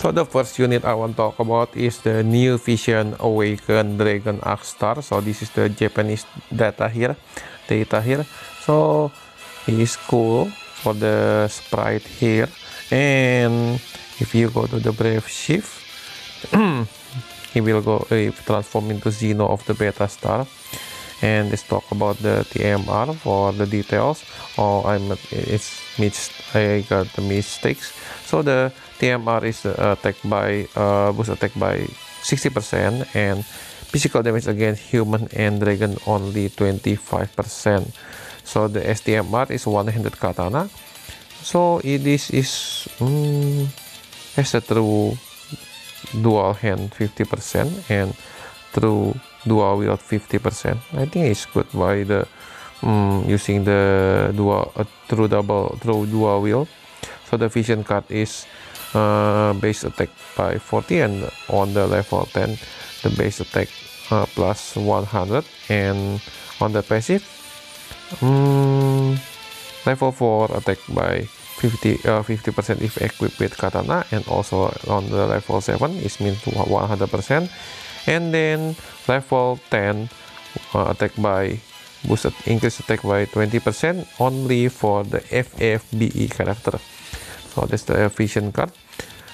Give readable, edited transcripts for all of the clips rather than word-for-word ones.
So the first unit I want to talk about is the New Vision Awakened Dragon Akstar. So this is the Japanese data here. So he is cool for the sprite here. And if you go to the Brave Shift, he will transform into Xeno of the Beta Star. And let's talk about the TMR for the details. Oh, I got the mistakes. So the TMR is boost attack by 60% and physical damage against human and dragon only 25%. So the STMR is one-handed katana. So this is has a true dual hand 50% and true dual wield 50%. I think it's good by the using the true dual wield. So the vision card is base attack by 40, and on the level 10 the base attack plus 100, and on the passive level 4 attack by 50% if equipped with katana, and also on the level 7 is means 100%, and then level 10 attack by increase attack by 20% only for the FFBE character. So that's the vision card.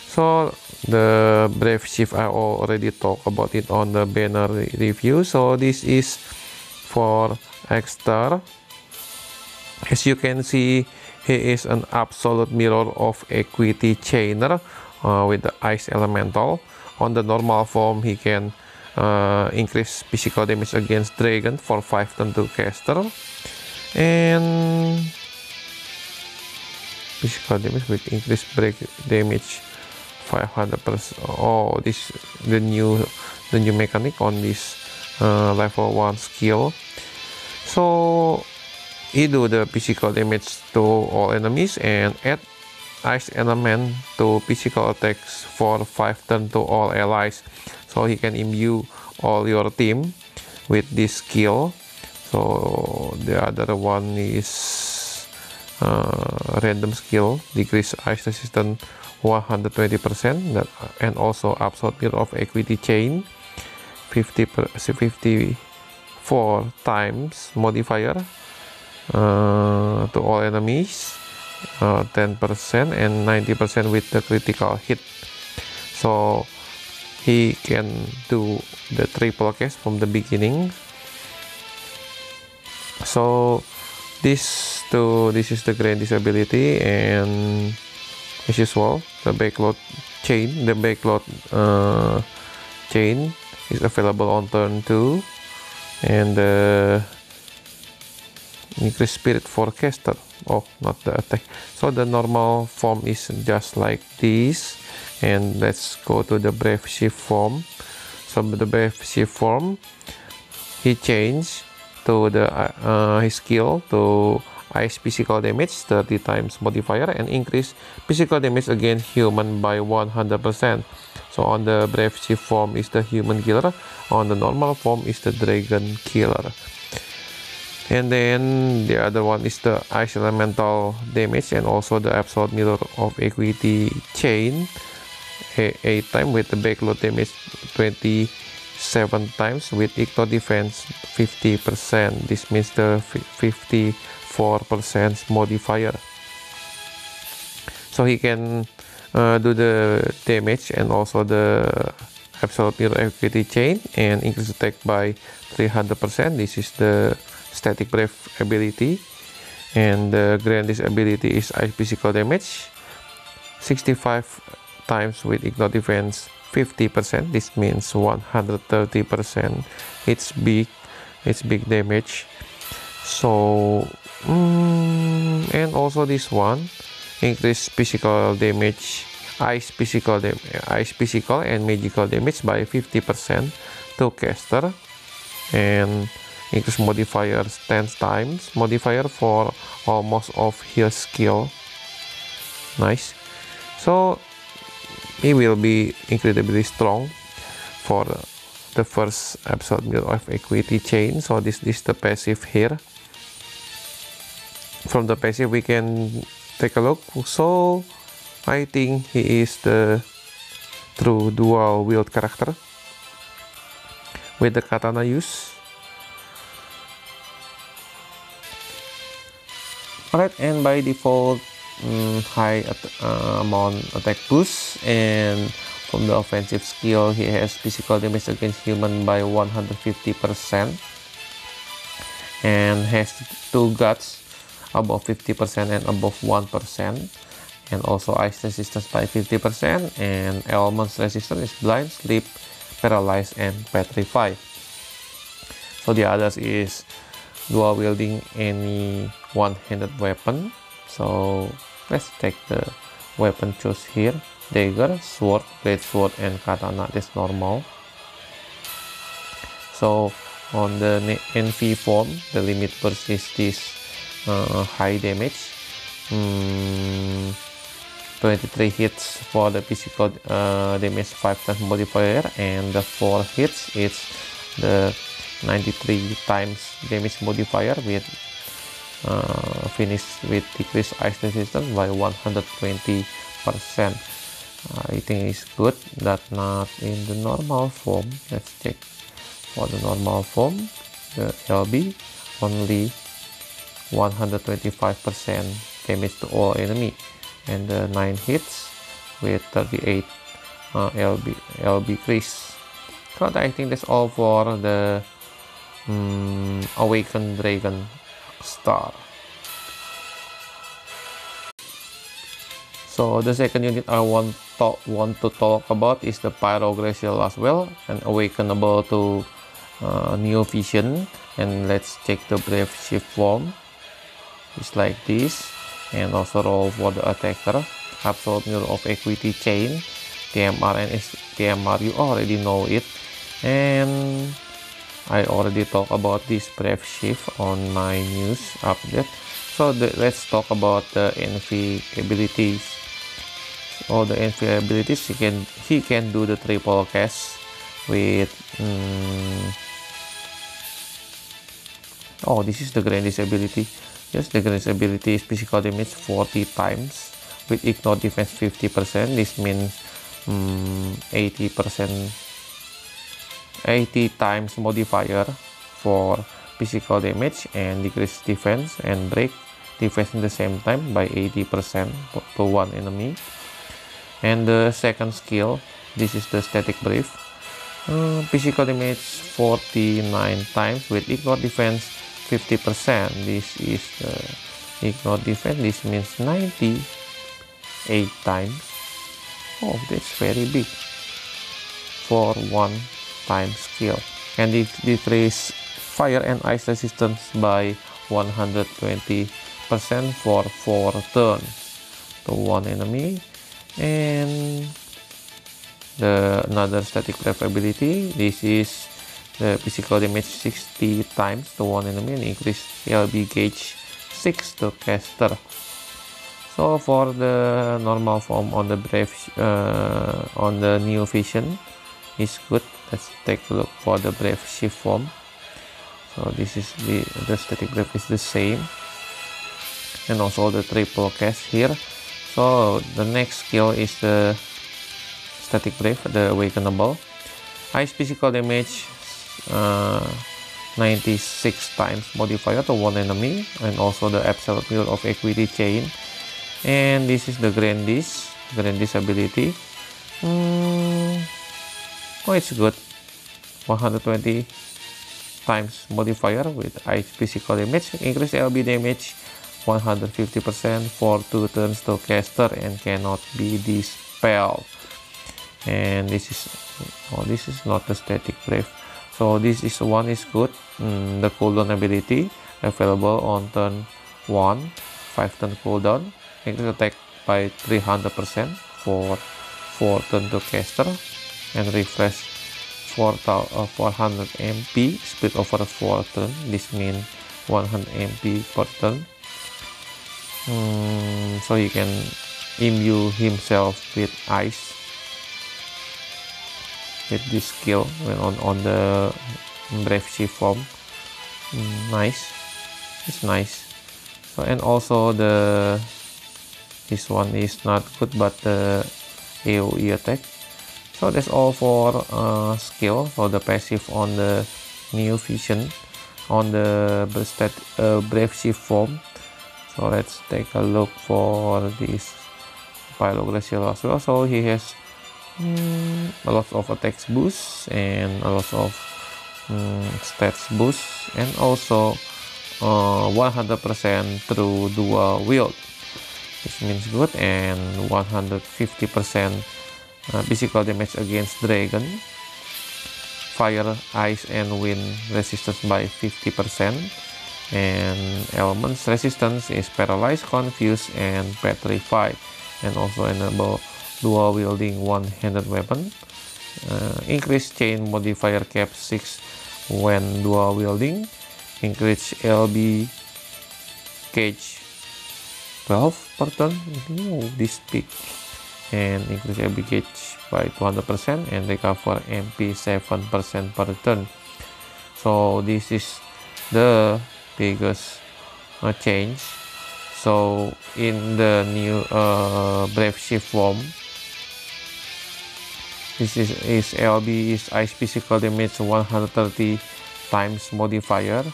So the Brave Shift I already talked about it on the banner review. So this is for Akstar. As you can see, he is an absolute mirror of equity chainer with the ice elemental. On the normal form, he can increase physical damage against dragon for 5 turn to caster, and physical damage with increased break damage 500%. Oh, this the new mechanic on this level 1 skill. So he do the physical damage to all enemies and add ice element to physical attacks for 5 turn to all allies. So he can imbue all your team with this skill. So the other one is random skill, decrease ice resistance 120%, and also absolute mirror of equity chain 54 times modifier to all enemies, 10% and 90% with the critical hit. So he can do the triple cast from the beginning. So this is the grand disability, and as usual the backload chain is available on turn 2, and the increase spirit for caster. Oh, not the attack. So the normal form is just like this, and let's go to the Brave Shift form. So the Brave Shift form, he changed to the his skill to ice physical damage 30 times modifier and increase physical damage against human by 100%. So on the Brave Shift form is the human killer, on the normal form is the dragon killer. And then the other one is the ice elemental damage and also the absolute mirror of equity chain 8 times with the backload damage 27 times with ignore defense 50%. This means the 54% modifier. So he can do the damage and also the absolute mirror equity chain and increase attack by 300%. This is the static brave ability, and the grand disability is ice physical damage 65 times with ignore defense 50%. This means 130%. It's big damage. So and also this one increase physical damage, ice physical and magical damage by 50% to caster, and increase modifiers 10 times modifier for almost of his skill. Nice. So he will be incredibly strong for the first episode of equity chain. So this is the passive here. From the passive we can take a look. So I think he is the through dual wield character with the katana use. Alright, and by default, high amount attack boost, and from the offensive skill, he has physical damage against human by 150%, and has 2 guts above 50% and above 1%, and also ice resistance by 50%, and elements resistance is blind, sleep, paralyze, and petrify. So the others is dual wielding any one-handed weapon. So let's take the weapon choose here: dagger, sword, great sword, and katana. That's normal. So on the NV form, the limit burst is this high damage, 23 hits for the physical damage 5 times modifier, and the 4 hits it's the 93 times damage modifier with finish with decreased ice resistance by 120%. I think it's good, that not in the normal form. Let's check for the normal form. The LB only 125% damage to all enemy, and the 9 hits with 38 LB crease. So I think that's all for the Awakened Dragon Akstar. So the second unit I want to talk about is the Pyro Glacial Lasswell, and awakenable to Neo Vision. And let's check the Brave Shift form. It's like this, and also roll for the attacker. Absolute Mirror of Equity Chain, TMR and TMR, you already know it, and I already talked about this Brave Shift on my news update. So let's talk about the NV abilities. All the NV abilities, he can do the triple cast with oh, this is the grandest ability. Yes, the grandest ability is physical damage 40 times with ignore defense 50%. This means 80% 80 times modifier for physical damage, and decrease defense and break defense in the same time by 80% to one enemy. And the second skill, this is the static brief, physical damage 49 times with ignore defense 50%. This is the ignore defense. This means 98 times. Oh, that's very big for one time skill. And it decrease fire and ice resistance by 120% for 4 turns to one enemy. And another static breath ability, this is the physical damage 60 times to one enemy and increase LB gauge 6 to caster. So for the normal form on the brave on the Neo Vision is good. Let's take a look for the Brave Shift form. So this is the static brave is the same, and also the triple cast here. So the next skill is the static brave, the awakenable. Ice physical damage 96 times modifier to one enemy, and also the absolute mirror of equity chain. And this is the grandest ability. Oh, it's good. 120 times modifier with ice physical damage, increase LB damage 150% for 2 turns to caster and cannot be dispelled. And this is not the static brave. So this is one is good. The cooldown ability available on turn 1, 5 turn cooldown, increase attack by 300% for 4 turn to caster, and refresh 400 MP split over 4 turn. This means 100 MP per turn. So he can imbue himself with ice with this skill when on the Brave Shift form. Nice, it's nice. So, and also this one is not good, but the AOE attack So that's all for skill. So the passive on the Neo Vision, on the Brave Shift form. So let's take a look for this Pyro Glacial as well. So he has a lot of attacks boost and a lot of stats boost, and also 100% through dual wield, which means good, and 150% physical damage against dragon, fire, ice, and wind resistance by 50%, and elements resistance is paralyzed, confused, and petrified, and also enable dual wielding one-handed weapon. Increase chain modifier cap 6 when dual wielding. Increase LB cage 12 per turn. This big. And increase LB cage by 200% and recover MP 7% per turn. So this is the biggest change. So in the new Brave Shift form, this is LB is ice physical damage 130 times modifier,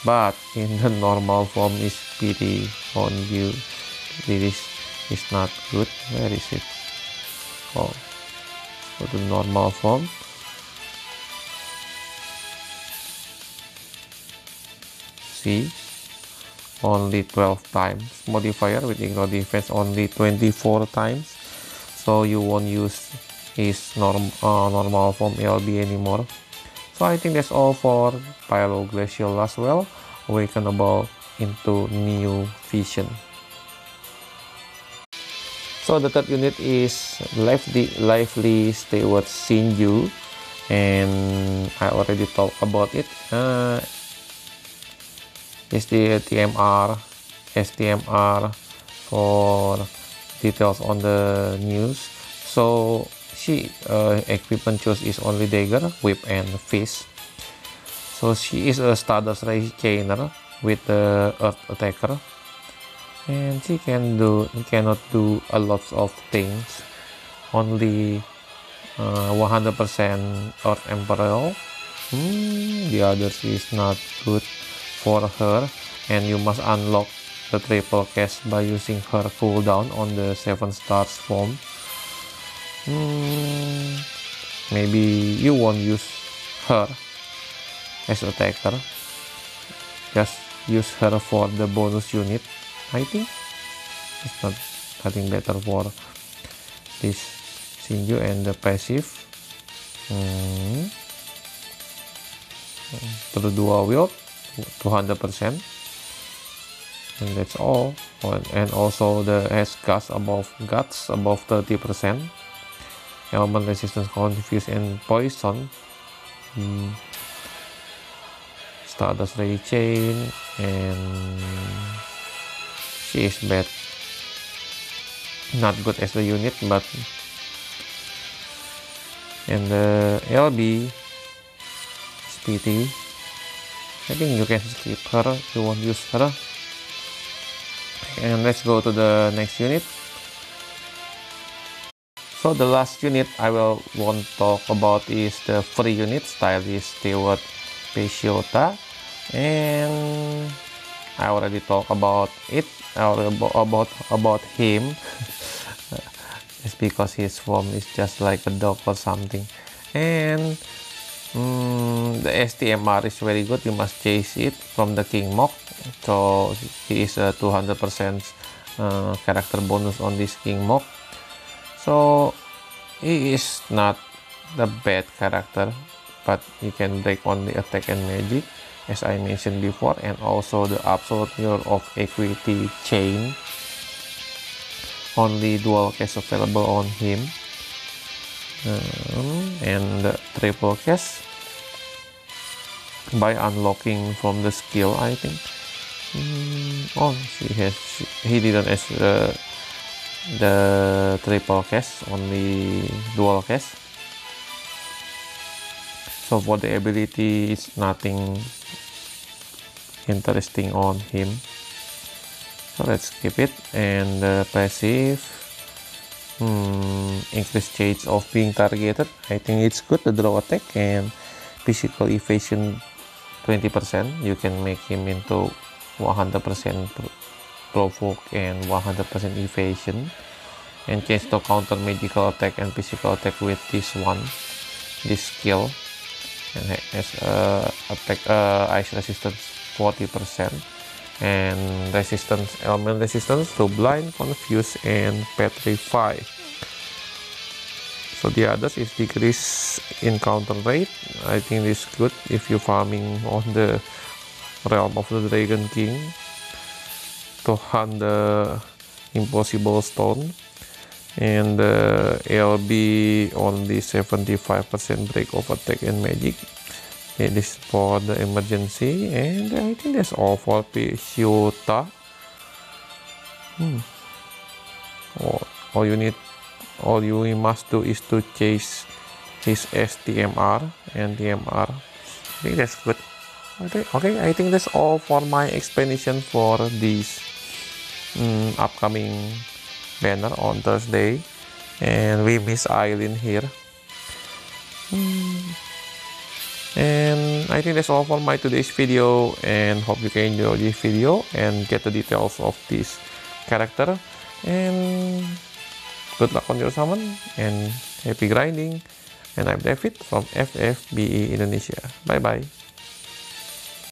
but in the normal form is PD on you. This is not good. Where is it? Oh, go to normal form. See, only 12 times modifier, with ignore defense only 24 times. So you won't use his normal form LB anymore. So I think that's all for Pyro Glacial Lasswell, awakenable into Neo Vision. So the third unit is lively Steward Shinju, and I already talked about it. Is the STMR for details on the news. So she equipment choice is only dagger, whip, and fist. So she is a Stardust Ray Chainer with the Earth Attacker, and she cannot do a lot of things. Only 100% Earth Emperor. The others is not good for her, and you must unlock the triple cast by using her cooldown on the 7 stars form. Maybe you won't use her as attacker, just use her for the bonus unit. I think it's nothing better for this Shinju. And the passive through dual wield 200%, and that's all. And also the has guts above 30%, element resistance, confuse, and poison. Stardust Ray Chain, and she is bad, not good as a unit, but and the LB PT, I think you can skip her, you won't use her. And let's go to the next unit. So the last unit I want to talk about is the free unit, Stylist Steward Peixota, and I already talked about it, about him. It's because his form is just like a dog or something, and the STMR is very good. You must chase it from the King Mok. So he is a 200% character bonus on this King Mok. So he is not the bad character, but you can break only attack and magic, as I mentioned before, and also the absolute mirror of equity chain, only dual cast available on him, and the triple cast by unlocking from the skill, I think. He didn't as the triple cast, only dual cast. So for the ability, it's nothing interesting on him, so let's skip it. And the passive increased chance of being targeted. I think it's good. The draw attack and physical evasion 20%. You can make him into 100% provoke and 100% evasion, and chance to counter magical attack and physical attack with this skill, and has attack ice resistance 40%, and element resistance to blind, confuse, and petrify. So the others is decrease encounter rate. I think this is good if you're farming on the realm of the Dragon King to hunt the impossible stone. And the LB only 75% break of attack and magic. It is for the emergency, and I think that's all for Pyro. All you must do is to chase his STMR and TMR. I think that's good. Okay, I think that's all for my explanation for this upcoming banner on Thursday. And we miss Eileen here. And I think that's all for my today's video, and hope you can enjoy this video and get the details of this character. And good luck on your summon and happy grinding. And I'm David from FFBE Indonesia. Bye bye.